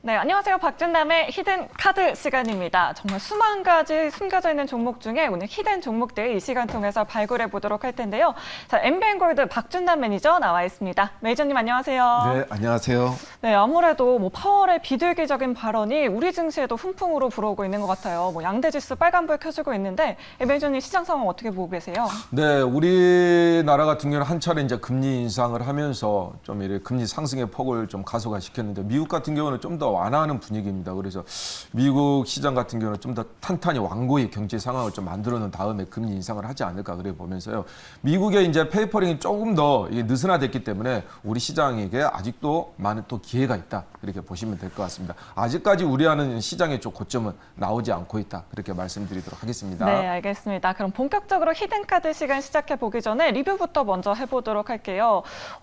네, 안녕하세요. 박준남의 히든 카드 시간입니다. 정말 수만 가지 숨겨져 있는 종목 중에 오늘 히든 종목들 이 시간 통해서 발굴해 보도록 할 텐데요. 자, MBN골드 박준남 매니저 나와 있습니다. 매니저님 안녕하세요. 네, 안녕하세요. 네, 아무래도 파월의 비둘기적인 발언이 우리 증시에도 훈풍으로 불어오고 있는 것 같아요. 양대지수 빨간불 켜지고 있는데 매니저님 시장 상황 어떻게 보고 계세요? 네, 우리나라 같은 경우는 한 차례 이제 금리 인상을 하면서 좀 이렇게 금리 상승의 폭을 좀 가속화시켰는데 미국 같은 경우는 좀 더 완화하는 분위기입니다. 그래서 미국 시장 같은 경우는 좀 더 탄탄히 완고히 경제 상황을 좀 만들어 놓은 다음에 금리 인상을 하지 않을까 그래 보면서요. 미국의 이제 페이퍼링이 조금 더 느슨화됐기 때문에 우리 시장에게 아직도 많은 또 기회가 있다. 그렇게 보시면 될 것 같습니다. 아직까지 우려하는 시장의 좀 고점은 나오지 않고 있다. 그렇게 말씀드리도록 하겠습니다. 네, 알겠습니다. 그럼 본격적으로 히든카드 시간 시작해 보기 전에 리뷰부터 먼저 해보도록 할게요.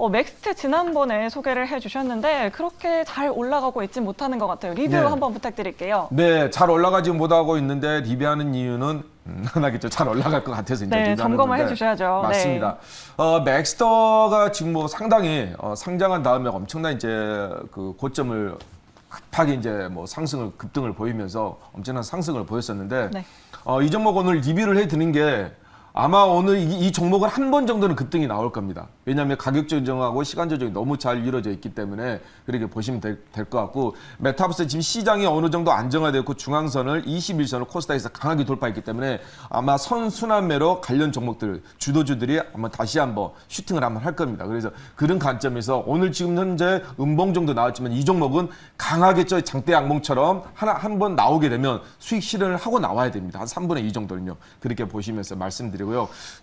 맥스트 지난번에 소개를 해주셨는데 그렇게 잘 올라가고 있지 못하는 것 같아요. 리뷰 네. 한번 부탁드릴게요. 네, 잘 올라가지 못하고 있는데 리뷰하는 이유는 하나겠죠. 잘 올라갈 것 같아서 이제 네, 점검을 건데. 해주셔야죠. 맞습니다. 맥스터가 지금 상당히 상장한 다음에 엄청난 이제 그 고점을 급하게 이제 상승을 급등을 보이면서 엄청난 상승을 보였었는데 네. 이 종목 오늘 리뷰를 해드리는 게 아마 오늘 이 종목은 한 번 정도는 급등이 나올 겁니다. 왜냐하면 가격 조정하고 시간 조정이 너무 잘 이루어져 있기 때문에 그렇게 보시면 될 것 같고 메타버스 지금 시장이 어느 정도 안정화되고 중앙선을 21선을 코스닥에서 강하게 돌파했기 때문에 아마 선순환매로 관련 종목들 주도주들이 아마 다시 한번 슈팅을 한번 할 겁니다. 그래서 그런 관점에서 오늘 지금 현재 음봉 정도 나왔지만 이 종목은 강하게 장대 양봉처럼 한 번 나오게 되면 수익 실현을 하고 나와야 됩니다. 한 3분의 2 정도는요. 그렇게 보시면서 말씀드리고요.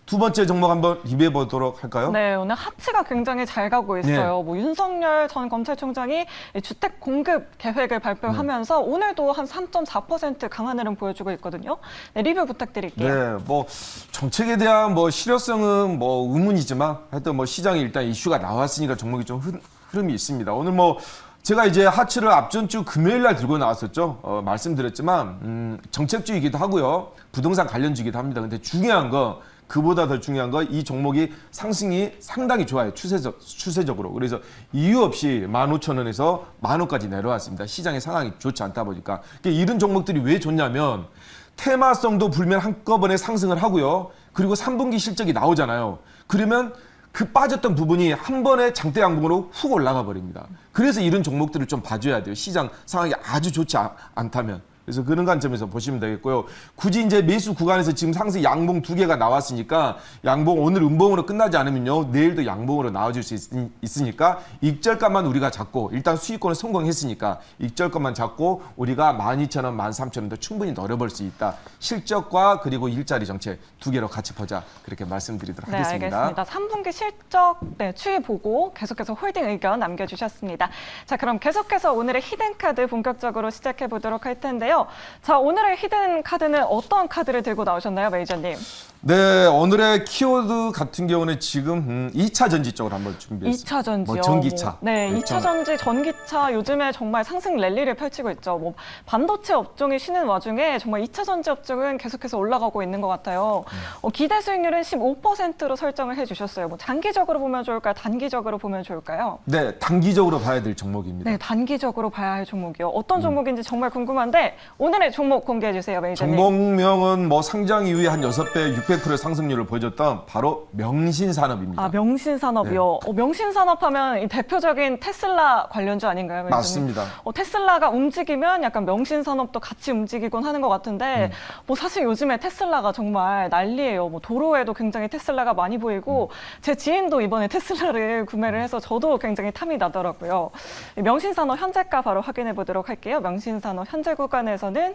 두 번째 종목 한번 리뷰해 보도록 할까요? 네, 오늘 하치가 굉장히 잘 가고 있어요. 윤석열 전 검찰총장이 주택 공급 계획을 발표하면서 오늘도 한 3.4% 강한 흐름 보여주고 있거든요. 네, 리뷰 부탁드릴게요. 네, 정책에 대한 의문이지만 하여튼 시장에 일단 이슈가 나왔으니까 종목이 좀 흐름이 있습니다. 오늘 제가 이제 하치를 앞전 주 금요일 날 들고 나왔었죠. 말씀드렸지만 정책주이기도 하고요. 부동산 관련주이기도 합니다. 근데 중요한 거 그보다 더 중요한 거 이 종목이 상승이 상당히 좋아요. 추세적으로. 그래서 이유 없이 15,000원에서 10,000원까지 내려왔습니다. 시장의 상황이 좋지 않다 보니까. 이런 종목들이 왜 좋냐면 테마성도 불면 한꺼번에 상승을 하고요. 그리고 3분기 실적이 나오잖아요. 그러면 그 빠졌던 부분이 한 번에 장대 양봉으로 훅 올라가 버립니다. 그래서 이런 종목들을 좀 봐줘야 돼요. 시장 상황이 아주 좋지 않다면. 그래서 그런 관점에서 보시면 되겠고요. 굳이 이제 매수 구간에서 지금 상승 양봉 2개가 나왔으니까 양봉 오늘 음봉으로 끝나지 않으면요. 내일도 양봉으로 나와줄 수 있으니까 익절가만 우리가 잡고 일단 수익권을 성공했으니까 익절가만 잡고 우리가 12,000원, 13,000원도 충분히 노려볼 수 있다. 실적과 그리고 일자리 정책 2개로 같이 보자. 그렇게 말씀드리도록 하겠습니다. 알겠습니다. 3분기 실적 추이 보고 계속해서 홀딩 의견 남겨주셨습니다. 자, 그럼 계속해서 오늘의 히든카드 본격적으로 시작해 보도록 할 텐데요. 자, 오늘의 히든 카드는 어떤 카드를 들고 나오셨나요, 매니저님? 네, 오늘의 키워드 같은 경우는 지금 2차 전지 쪽으로 한번 준비했습니다. 2차 전지요? 전기차. 네, 2차 전지, 전기차 요즘에 정말 상승 랠리를 펼치고 있죠. 반도체 업종이 쉬는 와중에 정말 2차 전지 업종은 계속해서 올라가고 있는 것 같아요. 기대 수익률은 15%로 설정을 해주셨어요. 장기적으로 보면 좋을까요? 단기적으로 보면 좋을까요? 네, 단기적으로 봐야 될 종목입니다. 네, 단기적으로 봐야 할 종목이요. 어떤 종목인지 정말 궁금한데 오늘의 종목 공개해 주세요, 매니저님. 종목명은 상장 이후에 한 6배, 600% 상승률을 보여줬던 바로 명신산업입니다. 아, 명신산업이요. 네. 명신산업 하면 이 대표적인 테슬라 관련주 아닌가요, 매니저님? 맞습니다. 테슬라가 움직이면 약간 명신산업도 같이 움직이곤 하는 것 같은데 사실 요즘에 테슬라가 정말 난리예요. 도로에도 굉장히 테슬라가 많이 보이고 제 지인도 이번에 테슬라를 구매를 해서 저도 굉장히 탐이 나더라고요. 명신산업 현재가 바로 확인해 보도록 할게요. 명신산업 현재 구간에서는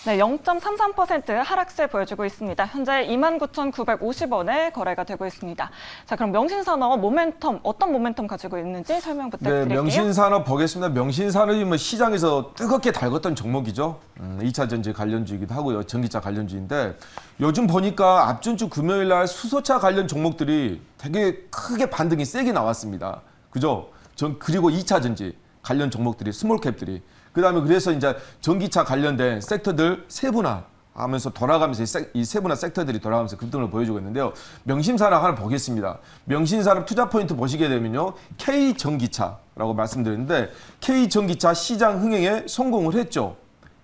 네, 0.33% 하락세 보여주고 있습니다. 현재 29,950원에 거래가 되고 있습니다. 자, 그럼 명신산업 모멘텀, 어떤 모멘텀 가지고 있는지 설명 부탁드릴게요. 네, 명신산업 보겠습니다. 명신산업이 시장에서 뜨겁게 달궜던 종목이죠. 2차 전지 관련주이기도 하고요. 전기차 관련주인데 요즘 보니까 앞전주 금요일 날 수소차 관련 종목들이 되게 크게 반등이 세게 나왔습니다. 그죠? 그리고 2차 전지 관련 종목들이 스몰캡들이 그다음에 그래서 이제 전기차 관련된 섹터들 세분화 하면서 돌아가면서 이 세분화 섹터들이 돌아가면서 급등을 보여주고 있는데요. 명심산업 하나 보겠습니다. 명신산업 투자 포인트 보시게 되면요. K전기차라고 말씀드렸는데 K전기차 시장 흥행에 성공을 했죠.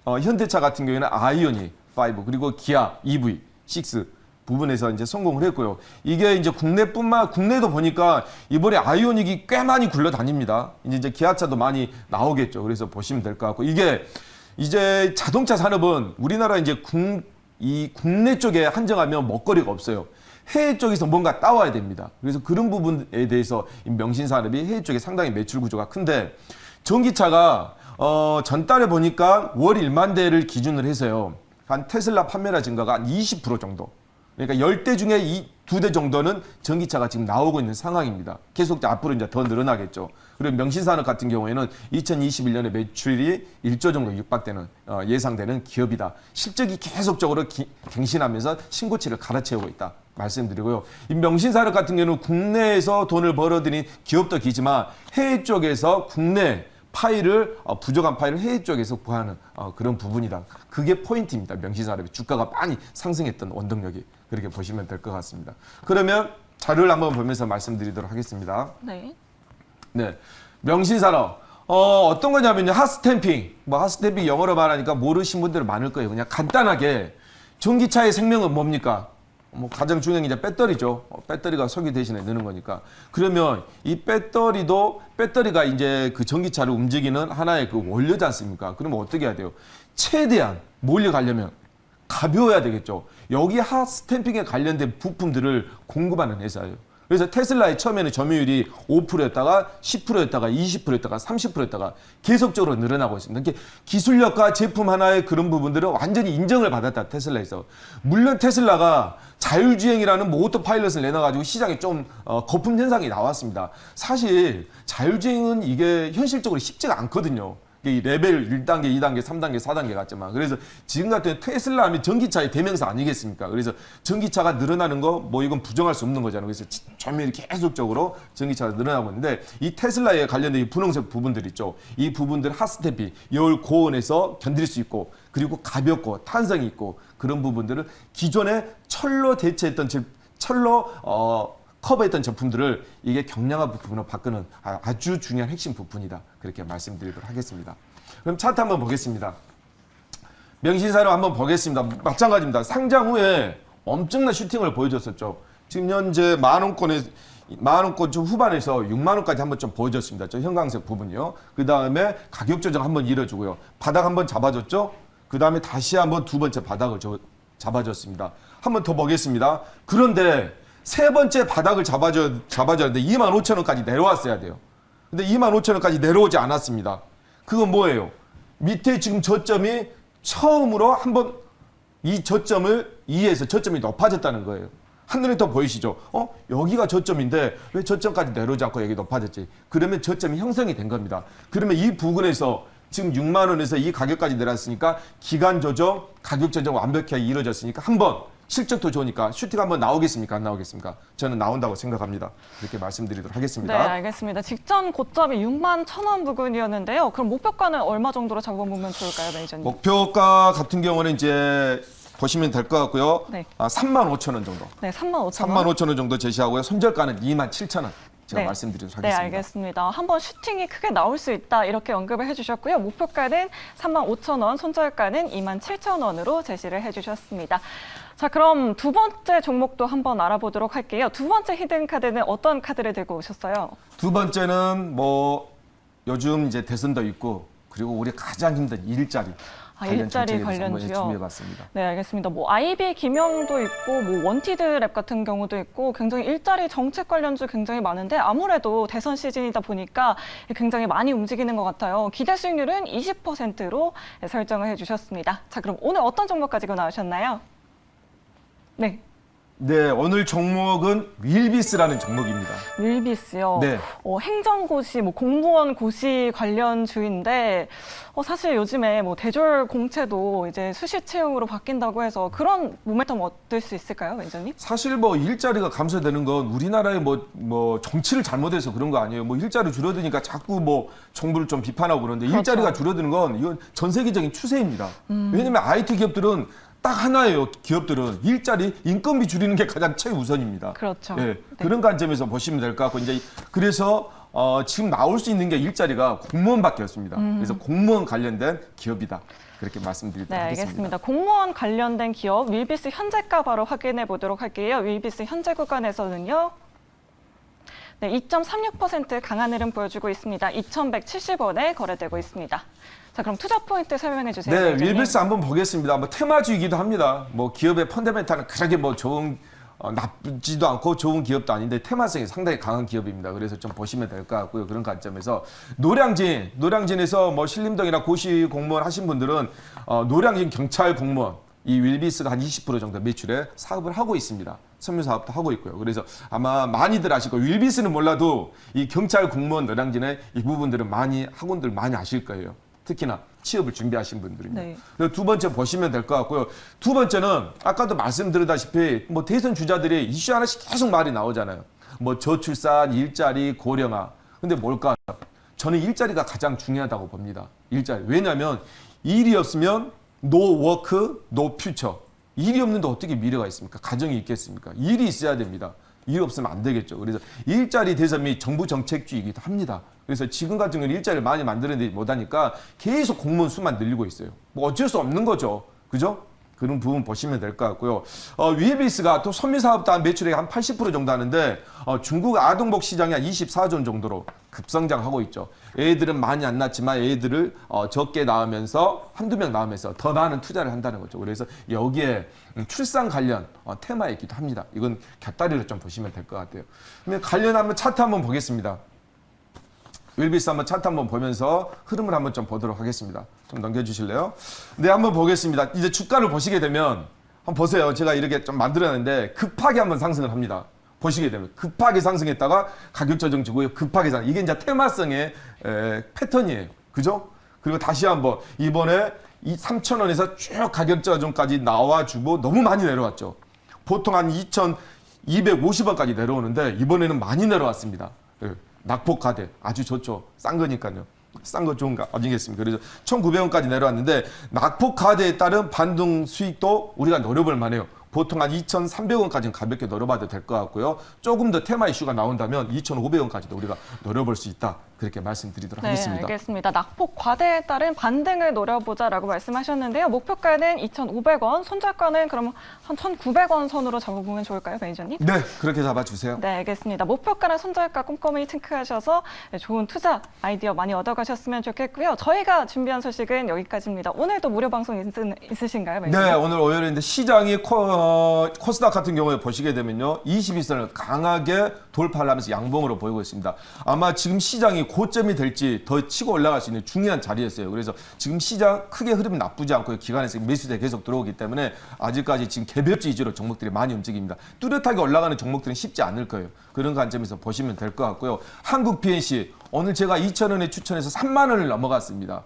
현대차 같은 경우에는 아이오닉 5 그리고 기아 EV6 부분에서 이제 성공을 했고요. 이게 이제 국내도 보니까 이번에 아이오닉이 꽤 많이 굴러다닙니다. 이제 기아차도 많이 나오겠죠. 그래서 보시면 될 것 같고 이게 이제 자동차 산업은 우리나라 이제 국내 쪽에 한정하면 먹거리가 없어요. 해외 쪽에서 뭔가 따와야 됩니다. 그래서 그런 부분에 대해서 명신산업이 해외 쪽에 상당히 매출 구조가 큰데 전기차가 전달에 보니까 월 1만 대를 기준으로 해서요. 한 테슬라 판매량 증가가 한 20% 정도. 그러니까 10대 중에 2대 정도는 전기차가 지금 나오고 있는 상황입니다. 계속 앞으로 이제 더 늘어나겠죠. 그리고 명신산업 같은 경우에는 2021년에 매출이 1조 정도 육박되는 예상되는 기업이다. 실적이 계속적으로 갱신하면서 신고치를 갈아채우고 있다. 말씀드리고요. 이 명신산업 같은 경우는 국내에서 돈을 벌어들인 기업도 기지만 해외 쪽에서 국내 파일을 부족한 파일을 해외 쪽에서 구하는 그런 부분이다. 그게 포인트입니다. 명신산업의 주가가 많이 상승했던 원동력이 그렇게 보시면 될 것 같습니다. 그러면 자료를 한번 보면서 말씀드리도록 하겠습니다. 네. 네, 명신산업 어떤 거냐면요. 핫스탬핑. 핫스탬핑 영어로 말하니까 모르신 분들 많을 거예요. 그냥 간단하게 전기차의 생명은 뭡니까? 가장 중요한 게 이제 배터리죠. 배터리가 석유 대신에 넣는 거니까. 그러면 이 배터리가 이제 그 전기차를 움직이는 하나의 그 원료지 않습니까? 그러면 어떻게 해야 돼요? 최대한 멀리 가려면 가벼워야 되겠죠. 여기 핫스탬핑에 관련된 부품들을 공급하는 회사예요. 그래서 테슬라의 처음에는 점유율이 5%였다가 10%였다가 20%였다가 30%였다가 계속적으로 늘어나고 있습니다. 이렇게 기술력과 제품 하나의 그런 부분들은 완전히 인정을 받았다. 테슬라에서. 물론 테슬라가 자율주행이라는 오토파일럿을 내놔가지고 시장에 좀 거품 현상이 나왔습니다. 사실 자율주행은 이게 현실적으로 쉽지가 않거든요. 이 레벨 1단계, 2단계, 3단계, 4단계 같지만. 그래서 지금 같은 테슬라 하면 전기차의 대명사 아니겠습니까? 그래서 전기차가 늘어나는 거, 이건 부정할 수 없는 거잖아요. 그래서 점유율이 계속적으로 전기차가 늘어나고 있는데 이 테슬라에 관련된 이 분홍색 부분들 있죠. 이 부분들 핫스탬핑, 열 고온에서 견딜 수 있고 그리고 가볍고 탄성이 있고 그런 부분들을 기존에 철로 대체했던 커버했던 제품들을 이게 경량화 부품으로 바꾸는 아주 중요한 핵심 부분이다. 그렇게 말씀드리도록 하겠습니다. 그럼 차트 한번 보겠습니다. 명신산업 한번 보겠습니다. 마찬가지입니다. 상장 후에 엄청난 슈팅을 보여줬었죠. 지금 현재 만원권 좀 후반에서 6만원까지 한번 좀 보여줬습니다. 저 형광색 부분이요. 그 다음에 가격 조정 한번 이뤄주고요. 바닥 한번 잡아줬죠. 그 다음에 다시 한번 두 번째 바닥을 잡아줬습니다. 한번 더 보겠습니다. 그런데 세 번째 바닥을 잡아줘야 되는데 25,000원까지 내려왔어야 돼요. 근데 25,000원까지 내려오지 않았습니다. 그건 뭐예요? 밑에 지금 저점이 처음으로 한번 이 저점을 이해해서 저점이 높아졌다는 거예요. 한눈에 더 보이시죠? 여기가 저점인데 왜 저점까지 내려오지 않고 여기 높아졌지? 그러면 저점이 형성이 된 겁니다. 그러면 이 부근에서 지금 6만 원에서 이 가격까지 내렸으니까 기간 조정, 가격 조정 완벽하게 이루어졌으니까 한번 실적도 좋으니까 슈팅 한번 나오겠습니까? 안 나오겠습니까? 저는 나온다고 생각합니다. 이렇게 말씀드리도록 하겠습니다. 네, 알겠습니다. 직전 고점이 6만 1,000원 부근이었는데요. 그럼 목표가는 얼마 정도로 잡아보면 좋을까요, 매니저님? 목표가 같은 경우는 이제 보시면 될 것 같고요. 네. 35,000원 정도. 네, 35,000원. 35,000원 정도 제시하고요. 손절가는 27,000원. 제가 말씀드리도록 하겠습니다. 네, 알겠습니다. 한번 슈팅이 크게 나올 수 있다 이렇게 언급을 해주셨고요. 목표가는 35,000원, 손절가는 27,000원으로 제시를 해주셨습니다. 자, 그럼 두 번째 종목도 한번 알아보도록 할게요. 두 번째 히든 카드는 어떤 카드를 들고 오셨어요? 두 번째는 요즘 이제 대선도 있고 그리고 우리 가장 힘든 일자리. 일자리 관련주요. 준비해봤습니다. 네, 알겠습니다. 아이비 김영도 있고 원티드랩 같은 경우도 있고 굉장히 일자리 정책 관련주 굉장히 많은데 아무래도 대선 시즌이다 보니까 굉장히 많이 움직이는 것 같아요. 기대 수익률은 20%로 설정을 해주셨습니다. 자, 그럼 오늘 어떤 종목 가지고 나오셨나요? 네. 네, 오늘 종목은 윌비스라는 종목입니다. 윌비스요. 네. 행정고시, 공무원 고시 관련주인데 사실 요즘에 대졸 공채도 이제 수시 채용으로 바뀐다고 해서 그런 모멘텀 얻을 수 있을까요, 매니저님? 사실 일자리가 감소되는 건 우리나라의 정치를 잘못해서 그런 거 아니에요. 일자리 줄어드니까 자꾸 정부를 좀 비판하고 그러는데 그렇죠. 일자리가 줄어드는 건 이건 전 세계적인 추세입니다. 왜냐면 IT 기업들은 딱 하나예요. 기업들은 일자리, 인건비 줄이는 게 가장 최우선입니다. 그렇죠. 예, 네. 그런 관점에서 보시면 될 것 같고 이제 그래서 지금 나올 수 있는 게 일자리가 공무원밖에 없습니다. 그래서 공무원 관련된 기업이다. 그렇게 말씀드리도록 네, 하겠습니다. 알겠습니다. 공무원 관련된 기업 윌비스 현재가 바로 확인해 보도록 할게요. 윌비스 현재 구간에서는요. 네, 2.36% 강한 흐름 보여주고 있습니다. 2,170원에 거래되고 있습니다. 자, 그럼 투자 포인트 설명해 주세요. 네, 매니저님. 윌비스 한번 보겠습니다. 뭐 테마주이기도 합니다. 뭐 기업의 펀더멘탈은 그렇게 뭐 좋은 나쁘지도 않고 좋은 기업도 아닌데 테마성이 상당히 강한 기업입니다. 그래서 좀 보시면 될 것 같고요. 그런 관점에서 노량진에서 뭐 신림동이나 고시 공무원 하신 분들은 노량진 경찰 공무원 이 윌비스가 한 20% 정도 매출에 사업을 하고 있습니다. 섬유 사업도 하고 있고요. 그래서 아마 많이들 아실 거예요. 윌비스는 몰라도 이 경찰 공무원 노량진의 이 부분들은 많이 학원들 많이 아실 거예요. 특히나 취업을 준비하신 분들입니다. 네. 그래서 두 번째 보시면 될 것 같고요. 두 번째는 아까도 말씀드렸다시피 뭐 대선 주자들이 이슈 하나씩 계속 말이 나오잖아요. 뭐 저출산, 일자리, 고령화. 근데 뭘까? 저는 일자리가 가장 중요하다고 봅니다. 일자리. 왜냐하면 일이 없으면 no work, no future. 일이 없는데 어떻게 미래가 있습니까? 가정이 있겠습니까? 일이 있어야 됩니다. 일이 없으면 안 되겠죠. 그래서 일자리 대선이 정부 정책주의이기도 합니다. 그래서 지금 같은 경우는 일자리를 많이 만들어내지 못하니까 계속 공무원 수만 늘리고 있어요. 뭐 어쩔 수 없는 거죠. 그죠? 그런 부분 보시면 될 것 같고요. 윌비스가 또 섬유사업도 한 매출액 한 80% 정도 하는데 중국 아동복 시장이 한 24조 정도로 급성장하고 있죠. 애들은 많이 안 낳지만 애들을 적게 낳으면서 한두 명 낳으면서 더 많은 투자를 한다는 거죠. 그래서 여기에 출산 관련 테마이기도 합니다. 이건 곁다리로 좀 보시면 될 것 같아요. 그러면 관련하면 차트 한번 보겠습니다. 윌비스 한번 차트 한번 보면서 흐름을 한번 좀 보도록 하겠습니다. 좀 넘겨주실래요? 네, 한번 보겠습니다. 이제 주가를 보시게 되면 한번 보세요. 제가 이렇게 좀 만들어놨는데 급하게 한번 상승을 합니다. 보시게 되면 급하게 상승했다가 가격 조정 주고요. 급하게 상승. 이게 이제 테마성의 패턴이에요. 그죠? 그리고 다시 한번 이번에 이 3,000원에서 쭉 가격 조정까지 나와주고 너무 많이 내려왔죠. 보통 한 2,250원까지 내려오는데 이번에는 많이 내려왔습니다. 낙폭가대 아주 좋죠. 싼 거니까요. 싼 거 좋은 거 아니겠습니까? 그래서 1,900원까지 내려왔는데 낙폭가대에 따른 반등 수익도 우리가 노려볼 만해요. 보통 한 2,300원까지는 가볍게 노려봐도 될 것 같고요. 조금 더 테마 이슈가 나온다면 2,500원까지도 우리가 노려볼 수 있다. 그렇게 말씀드리도록 하겠습니다. 네, 알겠습니다. 낙폭 과대에 따른 반등을 노려보자라고 말씀하셨는데요. 목표가는 2,500원, 손절가는 그럼 한 1,900원 선으로 잡아보면 좋을까요, 매니저님? 네, 그렇게 잡아주세요. 네, 알겠습니다. 목표가랑 손절가 꼼꼼히 체크하셔서 좋은 투자 아이디어 많이 얻어가셨으면 좋겠고요. 저희가 준비한 소식은 여기까지입니다. 오늘도 무료 방송 있으신가요, 매니저님? 네, 오늘 월요일인데 시장이 코스닥 같은 경우에 보시게 되면요. 22선을 강하게 돌파하면서 양봉으로 보이고 있습니다. 아마 지금 시장이 고점이 될지 더 치고 올라갈 수 있는 중요한 자리였어요. 그래서 지금 시장 크게 흐름이 나쁘지 않고 기관에서 매수세 계속 들어오기 때문에 아직까지 지금 개별주 위주로 종목들이 많이 움직입니다. 뚜렷하게 올라가는 종목들은 쉽지 않을 거예요. 그런 관점에서 보시면 될 것 같고요. 한국 PNC 오늘 제가 2,000원에 추천해서 3만 원을 넘어갔습니다.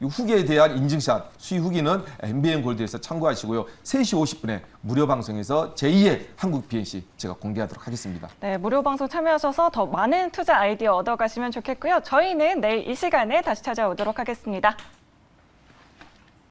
후기에 대한 인증샷, 수익 후기는 MBN 골드에서 참고하시고요. 3시 50분에 무료 방송에서 제2의 한국 PNC 제가 공개하도록 하겠습니다. 네, 무료 방송 참여하셔서 더 많은 투자 아이디어 얻어가시면 좋겠고요. 저희는 내일 이 시간에 다시 찾아오도록 하겠습니다.